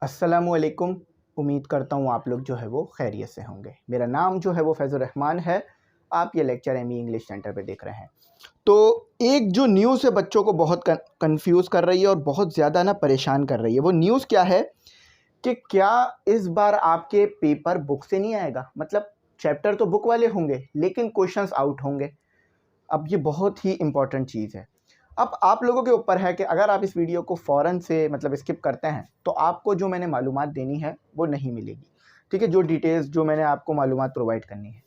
अस्सलामुअलैकुम। उम्मीद करता हूँ आप लोग जो है वो खैरियत से होंगे। मेरा नाम जो है वो फैज़ुर रहमान है। आप ये लेक्चर एमई इंग्लिश सेंटर पे देख रहे हैं। तो एक जो न्यूज़ है बच्चों को बहुत कंफ्यूज कर रही है और बहुत ज़्यादा ना परेशान कर रही है। वो न्यूज़ क्या है कि क्या इस बार आपके पेपर बुक से नहीं आएगा? मतलब चैप्टर तो बुक वाले होंगे लेकिन क्वेश्चंस आउट होंगे। अब ये बहुत ही इम्पोर्टेंट चीज़ है। अब आप लोगों के ऊपर है कि अगर आप इस वीडियो को फ़ौरन से मतलब स्किप करते हैं तो आपको जो मैंने मालूमात देनी है वो नहीं मिलेगी। ठीक है, जो डिटेल्स जो मैंने आपको मालूमात प्रोवाइड करनी है।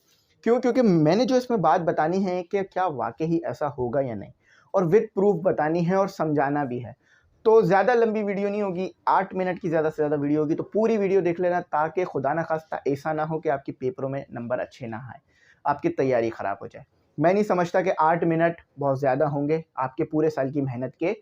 क्यों? क्योंकि मैंने जो इसमें बात बतानी है कि क्या वाक़ई ही ऐसा होगा या नहीं, और विद प्रूफ बतानी है और समझाना भी है। तो ज़्यादा लंबी वीडियो नहीं होगी, 8 मिनट की ज़्यादा से ज़्यादा वीडियो होगी, तो पूरी वीडियो देख लेना ताकि खुदा न खास्ता ऐसा ना हो कि आपके पेपरों में नंबर अच्छे ना आए, आपकी तैयारी ख़राब हो जाए। मैं नहीं समझता कि 8 मिनट बहुत ज़्यादा होंगे आपके पूरे साल की मेहनत के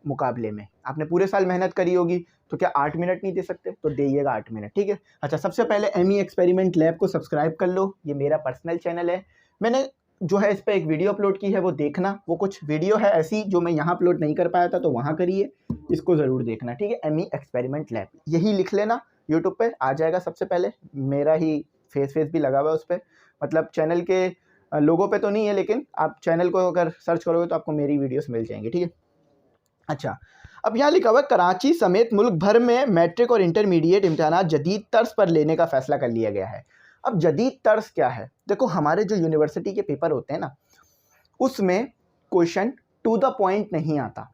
मुकाबले में। आपने पूरे साल मेहनत करी होगी तो क्या 8 मिनट नहीं दे सकते? तो देइएगा 8 मिनट, ठीक है? अच्छा, सबसे पहले एमई एक्सपेरिमेंट लैब को सब्सक्राइब कर लो। ये मेरा पर्सनल चैनल है। मैंने जो है इस पे एक वीडियो अपलोड की है, वो देखना। वो कुछ वीडियो है ऐसी जो मैं यहाँ अपलोड नहीं कर पाया था, तो वहाँ करिए, इसको ज़रूर देखना, ठीक है? एमई एक्सपेरिमेंट लैब यही लिख लेना, यूट्यूब पे आ जाएगा सबसे पहले। मेरा ही फेस भी लगा हुआ है उस पर, मतलब चैनल के लोगों पे तो नहीं है, लेकिन आप चैनल को अगर सर्च करोगे तो आपको मेरी वीडियोस मिल जाएंगी, ठीक है? अच्छा, अब यहाँ लिखा हुआ है कराची समेत मुल्क भर में मैट्रिक और इंटरमीडिएट इम्तिहानात जदीद तर्ज पर लेने का फैसला कर लिया गया है। अब जदीद तर्ज क्या है? देखो, हमारे जो यूनिवर्सिटी के पेपर होते हैं ना, उसमें क्वेश्चन टू द पॉइंट नहीं आता।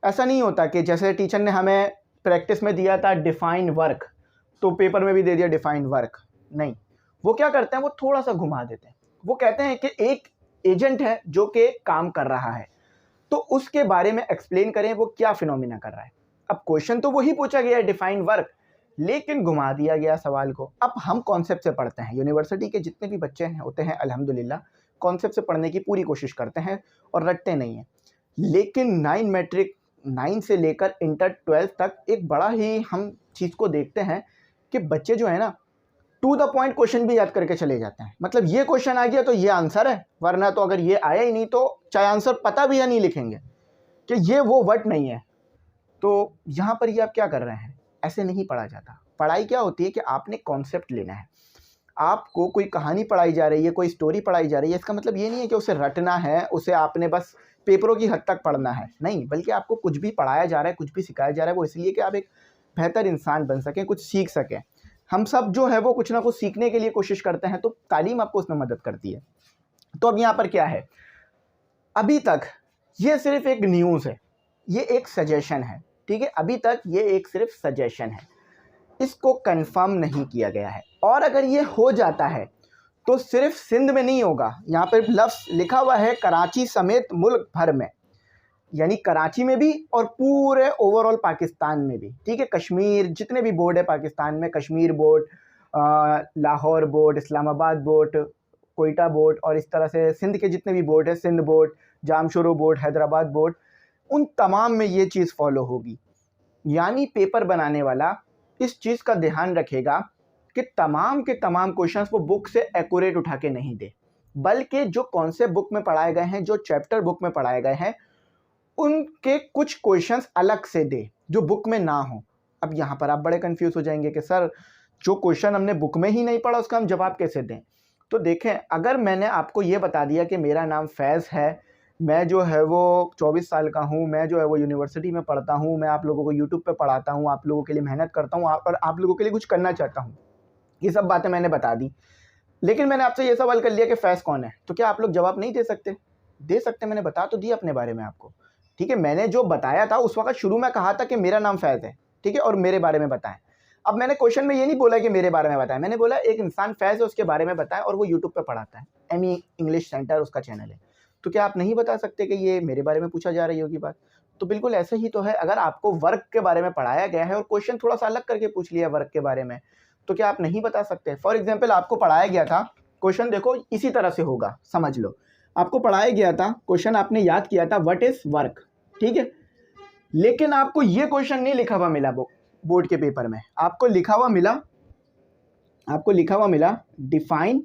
ऐसा नहीं होता कि जैसे टीचर ने हमें प्रैक्टिस में दिया था डिफाइन वर्क, तो पेपर में भी दे दिया डिफाइन वर्क। नहीं, वो क्या करते हैं, वो थोड़ा सा घुमा देते हैं। वो कहते हैं कि एक एजेंट है जो कि काम कर रहा है, तो उसके बारे में एक्सप्लेन करें वो क्या फिनोमिना कर रहा है। अब क्वेश्चन तो वही पूछा गया है, डिफाइन वर्क, लेकिन घुमा दिया गया सवाल को। अब हम कॉन्सेप्ट से पढ़ते हैं, यूनिवर्सिटी के जितने भी बच्चे हैं होते हैं अल्हम्दुलिल्लाह कॉन्सेप्ट से पढ़ने की पूरी कोशिश करते हैं और रटते नहीं हैं। लेकिन 9 मैट्रिक 9 से लेकर इंटर 12 तक एक बड़ा ही हम चीज़ को देखते हैं कि बच्चे जो है ना, टू द पॉइंट क्वेश्चन भी याद करके चले जाते हैं। मतलब ये क्वेश्चन आ गया तो ये आंसर है, वरना तो अगर ये आया ही नहीं तो चाहे आंसर पता भी या नहीं लिखेंगे कि ये वो वर्ड नहीं है। तो यहाँ पर ये आप क्या कर रहे हैं? ऐसे नहीं पढ़ा जाता। पढ़ाई क्या होती है कि आपने कॉन्सेप्ट लेना है। आपको कोई कहानी पढ़ाई जा रही है, कोई स्टोरी पढ़ाई जा रही है, इसका मतलब ये नहीं है कि उसे रटना है, उसे आपने बस पेपरों की हद तक पढ़ना है। नहीं, बल्कि आपको कुछ भी पढ़ाया जा रहा है, कुछ भी सिखाया जा रहा है, वो इसलिए कि आप एक बेहतर इंसान बन सकें, कुछ सीख सकें। हम सब जो है वो कुछ ना कुछ सीखने के लिए कोशिश करते हैं, तो तालीम आपको उसमें मदद करती है। तो अब यहाँ पर क्या है, अभी तक ये सिर्फ एक न्यूज़ है, ये एक सजेशन है, ठीक है? अभी तक ये एक सिर्फ सजेशन है, इसको कंफर्म नहीं किया गया है। और अगर ये हो जाता है तो सिर्फ सिंध में नहीं होगा। यहाँ पर लफ्ज़ लिखा हुआ है कराची समेत मुल्क भर में, यानी कराची में भी और पूरे ओवरऑल पाकिस्तान में भी, ठीक है? कश्मीर जितने भी बोर्ड है पाकिस्तान में, Kashmir board, Lahore board, Islamabad board, Quetta board, और इस तरह से सिंध के जितने भी बोर्ड है, Sindh board, Jamshoro board, Hyderabad board, उन तमाम में ये चीज़ फॉलो होगी। यानी पेपर बनाने वाला इस चीज़ का ध्यान रखेगा कि तमाम के तमाम क्वेश्चंस वो बुक से एक्यूरेट उठा के नहीं दे, बल्कि जो कॉन्सेप्ट बुक में पढ़ाए गए हैं, जो चैप्टर बुक में पढ़ाए गए हैं, उनके कुछ क्वेश्चंस अलग से दे जो बुक में ना हो। अब यहाँ पर आप बड़े कंफ्यूज हो जाएंगे कि सर, जो क्वेश्चन हमने बुक में ही नहीं पढ़ा उसका हम जवाब कैसे दें? तो देखें, अगर मैंने आपको ये बता दिया कि मेरा नाम फैज़ है, मैं जो है वो 24 साल का हूँ, मैं जो है वो यूनिवर्सिटी में पढ़ता हूँ, मैं आप लोगों को यूट्यूब पे पढ़ाता हूँ, आप लोगों के लिए मेहनत करता हूँ और आप लोगों के लिए कुछ करना चाहता हूँ, ये सब बातें मैंने बता दी, लेकिन मैंने आपसे ये सवाल कर लिया कि फैज़ कौन है, तो क्या आप लोग जवाब नहीं दे सकते? दे सकते, मैंने बता तो दिया अपने बारे में आपको, ठीक है? मैंने जो बताया था उस वक्त शुरू में कहा था कि मेरा नाम फैज़ है, ठीक है, और मेरे बारे में बताएं। अब मैंने क्वेश्चन में ये नहीं बोला कि मेरे बारे में बताएं, मैंने बोला एक इंसान फैज़ है उसके बारे में बताएं, और वो यूट्यूब पे पढ़ाता है, एमई इंग्लिश सेंटर उसका चैनल है। तो क्या आप नहीं बता सकते कि ये मेरे बारे में पूछा जा रही होगी बात? तो बिल्कुल ऐसे ही तो है। अगर आपको वर्क के बारे में पढ़ाया गया है और क्वेश्चन थोड़ा सा अलग करके पूछ लिया वर्क के बारे में, तो क्या आप नहीं बता सकते? फॉर एग्जाम्पल, आपको पढ़ाया गया था क्वेश्चन, देखो इसी तरह से होगा, समझ लो। आपको पढ़ाया गया था क्वेश्चन, आपने याद किया था व्हाट इज वर्क, ठीक है, लेकिन आपको ये क्वेश्चन नहीं लिखा हुआ मिला बोर्ड के पेपर में। आपको लिखा हुआ मिला डिफाइन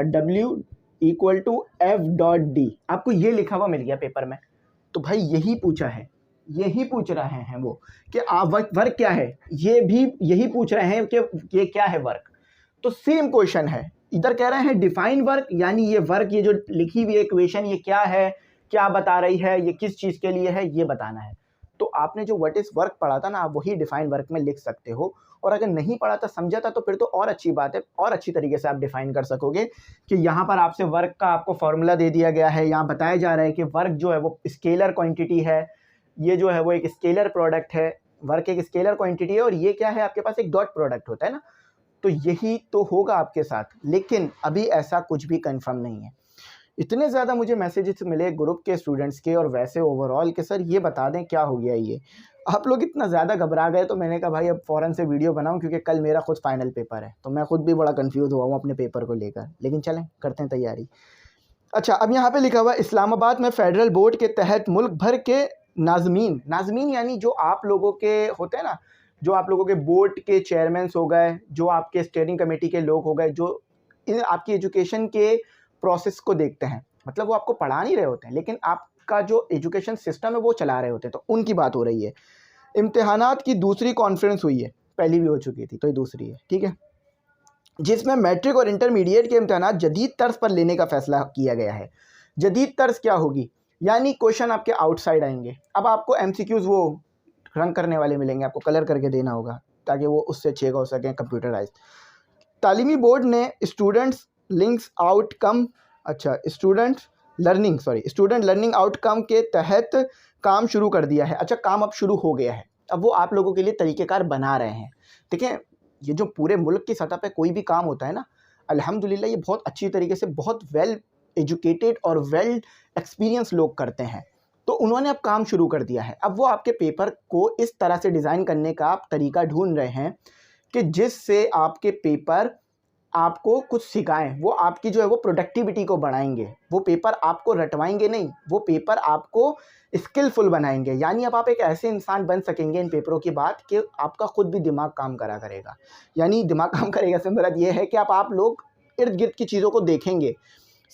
W = F.D, आपको ये लिखा हुआ मिल गया पेपर में। तो भाई यही पूछा है, यही पूछ रहे हैं वो कि वर्क क्या है, ये भी यही पूछ रहे हैं कि ये क्या है वर्क। तो सेम क्वेश्चन है, इधर कह रहे हैं डिफाइन वर्क, यानी ये वर्क, ये जो लिखी हुई इक्वेशन ये क्या है, क्या बता रही है, ये किस चीज़ के लिए है, ये बताना है। तो आपने जो व्हाट इज वर्क पढ़ा था ना, आप वही डिफाइन वर्क में लिख सकते हो। और अगर नहीं पढ़ा था, समझा था, तो फिर तो और अच्छी बात है, और अच्छी तरीके से आप डिफाइन कर सकोगे कि यहाँ पर आपसे वर्क का आपको फॉर्मूला दे दिया गया है, यहाँ बताया जा रहा है कि वर्क जो है वो स्केलर क्वांटिटी है, ये जो है वो एक स्केलर प्रोडक्ट है, वर्क एक स्केलर क्वांटिटी है, और ये क्या है, आपके पास एक डॉट प्रोडक्ट होता है ना, तो यही तो होगा आपके साथ। लेकिन अभी ऐसा कुछ भी कंफर्म नहीं है। इतने ज़्यादा मुझे मैसेजेस मिले ग्रुप के स्टूडेंट्स के और वैसे ओवरऑल के, सर ये बता दें क्या हो गया ये, आप लोग इतना ज़्यादा घबरा गए। तो मैंने कहा भाई अब फ़ौरन से वीडियो बनाऊं, क्योंकि कल मेरा खुद फाइनल पेपर है, तो मैं खुद भी बड़ा कंफ्यूज हुआ हूँ अपने पेपर को लेकर। लेकिन चलें, करते हैं तैयारी। अच्छा, अब यहाँ पे लिखा हुआ इस्लामाबाद में फेडरल बोर्ड के तहत मुल्क भर के नाजमीन यानी जो आप लोगों के होते हैं ना, जो आप लोगों के बोर्ड के चेयरमैन हो गए, जो आपके स्टीयरिंग कमेटी के लोग हो गए, जो इन आपकी एजुकेशन के प्रोसेस को देखते हैं, मतलब वो आपको पढ़ा नहीं रहे होते हैं, लेकिन आपका जो एजुकेशन सिस्टम है वो चला रहे होते हैं, तो उनकी बात हो रही है। इम्तिहानात की दूसरी कॉन्फ्रेंस हुई है, पहली भी हो चुकी थी, तो ये दूसरी है, ठीक है, जिसमें मैट्रिक और इंटरमीडिएट के इम्तिहानात जदीद तर्ज पर लेने का फैसला किया गया है। जदीद तर्ज क्या होगी, यानी क्वेश्चन आपके आउटसाइड आएंगे। अब आपको एमसीक्यूज़ वो रंग करने वाले मिलेंगे, आपको कलर करके देना होगा ताकि वो उससे चेक हो सकें कंप्यूटराइज। तालीमी बोर्ड ने students links outcome student learning outcome के तहत काम शुरू कर दिया है। अच्छा, काम अब शुरू हो गया है, अब वो आप लोगों के लिए तरीक़ेकार बना रहे हैं। देखें, ये जो पूरे मुल्क की सतह पे कोई भी काम होता है ना, अल्हम्दुलिल्लाह ये बहुत अच्छी तरीके से, बहुत वेल एजुकेटेड और वेल एक्सपीरियंस लोग करते हैं। तो उन्होंने अब काम शुरू कर दिया है। अब वो आपके पेपर को इस तरह से डिज़ाइन करने का आप तरीका ढूंढ रहे हैं कि जिससे आपके पेपर आपको कुछ सिखाएं, वो आपकी जो है वो प्रोडक्टिविटी को बढ़ाएंगे। वो पेपर आपको रटवाएंगे नहीं, वो पेपर आपको स्किलफुल बनाएंगे। यानी अब आप एक ऐसे इंसान बन सकेंगे इन पेपरों की बात कि आपका खुद भी दिमाग काम करा करेगा। यानी दिमाग काम करेगा से मतलब ये है कि आप लोग इर्द गिर्द की चीज़ों को देखेंगे,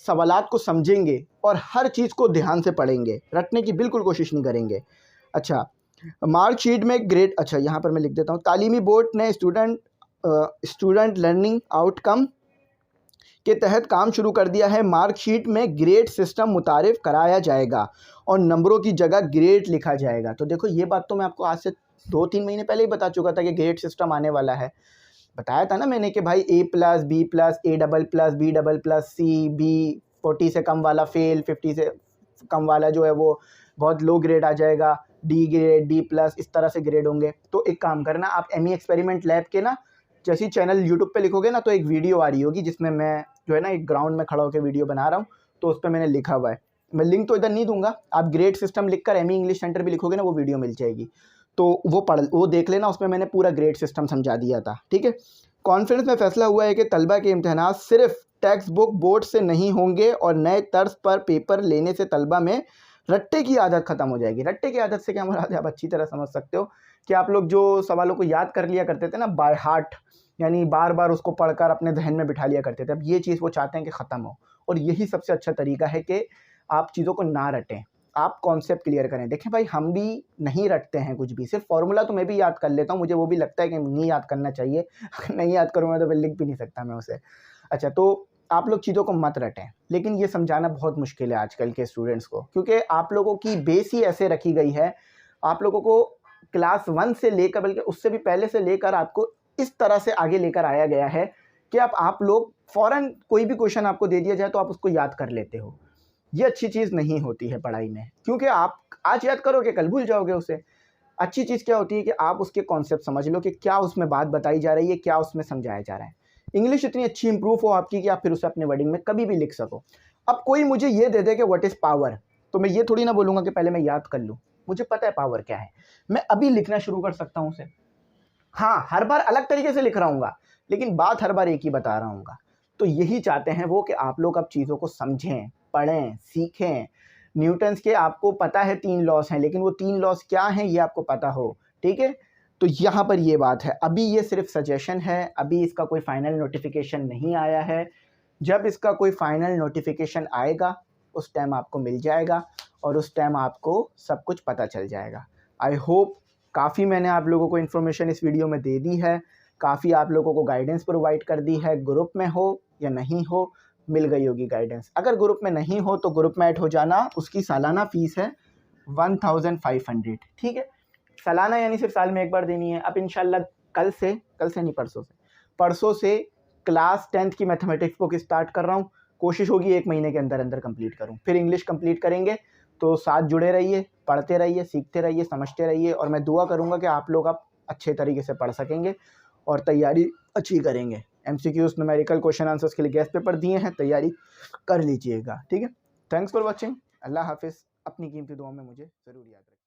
सवालात को समझेंगे और हर चीज़ को ध्यान से पढ़ेंगे, रटने की बिल्कुल कोशिश नहीं करेंगे। अच्छा, मार्कशीट में ग्रेड, अच्छा यहाँ पर मैं लिख देता हूँ, तालीमी बोर्ड ने स्टूडेंट लर्निंग आउटकम के तहत काम शुरू कर दिया है। मार्कशीट में ग्रेड सिस्टम मुतारिफ कराया जाएगा और नंबरों की जगह ग्रेड लिखा जाएगा। तो देखो, ये बात तो मैं आपको आज से 2-3 महीने पहले ही बता चुका था कि ग्रेड सिस्टम आने वाला है। बताया था ना मैंने कि भाई A+, B+, A++, B++, C, B, 40 से कम वाला फेल, 50 से कम वाला जो है वो बहुत लो ग्रेड आ जाएगा, D ग्रेड, D+, इस तरह से ग्रेड होंगे। तो एक काम करना, आप ME एक्सपेरिमेंट लैब के ना जैसे चैनल यूट्यूब पे लिखोगे ना, तो एक वीडियो आ रही होगी जिसमें मैं जो है ना एक ग्राउंड में खड़ा होकर वीडियो बना रहा हूँ, तो उस पर मैंने लिखा हुआ है। मैं लिंक तो इधर नहीं दूंगा, आप ग्रेड सिस्टम लिखकर ME इंग्लिश सेंटर भी लिखोगे ना, वो वीडियो मिल जाएगी, तो वो देख लेना, उसमें मैंने पूरा ग्रेड सिस्टम समझा दिया था, ठीक है। कॉन्फ्रेंस में फैसला हुआ है कि तलबा के इम्तिहानात सिर्फ टेक्स्ट बुक बोर्ड से नहीं होंगे और नए तर्ज पर पेपर लेने से तलबा में रट्टे की आदत ख़त्म हो जाएगी। रट्टे की आदत से क्या मुराद है, आप अच्छी तरह समझ सकते हो कि आप लोग जो सवालों को याद कर लिया करते थे ना बाय हार्ट, यानी बार बार उसको पढ़कर अपने जहन में बिठा लिया करते थे, अब ये चीज़ वो चाहते हैं कि ख़त्म हो। और यही सबसे अच्छा तरीका है कि आप चीज़ों को ना रटें, आप कॉन्सेप्ट क्लियर करें। देखें भाई, हम भी नहीं रटते हैं कुछ भी, सिर्फ फार्मूला तो मैं भी याद कर लेता हूँ, मुझे वो भी लगता है कि नहीं याद करना चाहिए नहीं याद करूँगा तो फिर लिख भी नहीं सकता मैं उसे। अच्छा, तो आप लोग चीज़ों को मत रटें, लेकिन ये समझाना बहुत मुश्किल है आजकल के स्टूडेंट्स को, क्योंकि आप लोगों की बेस ही ऐसे रखी गई है। आप लोगों को क्लास 1 से लेकर, बल्कि उससे भी पहले से लेकर आपको इस तरह से आगे लेकर आया गया है कि आप लोग फ़ौरन कोई भी क्वेश्चन आपको दे दिया जाए तो आप उसको याद कर लेते हो। ये अच्छी चीज़ नहीं होती है पढ़ाई में, क्योंकि आप आज याद करोगे कल भूल जाओगे उसे। अच्छी चीज़ क्या होती है कि आप उसके कॉन्सेप्ट समझ लो कि क्या उसमें बात बताई जा रही है, क्या उसमें समझाया जा रहा है। इंग्लिश इतनी अच्छी इंप्रूव हो आपकी कि आप फिर उसे अपने वर्डिंग में कभी भी लिख सको। अब कोई मुझे ये दे दे कि व्हाट इज़ पावर, तो मैं ये थोड़ी ना बोलूँगा कि पहले मैं याद कर लूँ। मुझे पता है पावर क्या है, मैं अभी लिखना शुरू कर सकता हूँ उसे। हाँ, हर बार अलग तरीके से लिख रहा हूँगा, लेकिन बात हर बार एक ही बता रहा हूँगा। तो यही चाहते हैं वो कि आप लोग अब चीज़ों को समझें, पढ़ें, सीखें। न्यूटन्स के आपको पता है 3 लॉस हैं, लेकिन वो 3 लॉस क्या हैं ये आपको पता हो, ठीक है। तो यहाँ पर ये बात है, अभी ये सिर्फ सजेशन है, अभी इसका कोई फाइनल नोटिफिकेशन नहीं आया है। जब इसका कोई फाइनल नोटिफिकेशन आएगा उस टाइम आपको मिल जाएगा और उस टाइम आपको सब कुछ पता चल जाएगा। आई होप काफ़ी मैंने आप लोगों को इन्फॉर्मेशन इस वीडियो में दे दी है, काफ़ी आप लोगों को गाइडेंस प्रोवाइड कर दी है। ग्रुप में हो या नहीं हो, मिल गई होगी गाइडेंस। अगर ग्रुप में नहीं हो तो ग्रुप में ऐड हो जाना। उसकी सालाना फ़ीस है 1500, ठीक है। सालाना यानी सिर्फ साल में एक बार देनी है। अब इंशाल्लाह कल से नहीं, परसों से क्लास 10th की मैथमेटिक्स बुक स्टार्ट कर रहा हूँ। कोशिश होगी 1 महीने के अंदर अंदर कंप्लीट करूँ। फिर इंग्लिश कंप्लीट करेंगे। तो साथ जुड़े रहिए, पढ़ते रहिए, सीखते रहिए, समझते रहिए, और मैं दुआ करूँगा कि आप लोग अब अच्छे तरीके से पढ़ सकेंगे और तैयारी अच्छी करेंगे। MCQs न्यूमेरिकल क्वेश्चन आंसर्स के लिए गेस्ट पेपर दिए हैं, तैयारी कर लीजिएगा, ठीक है। Thanks for watching. अल्लाह हाफिज़। अपनी कीमती दुआओं में मुझे ज़रूर याद रखें।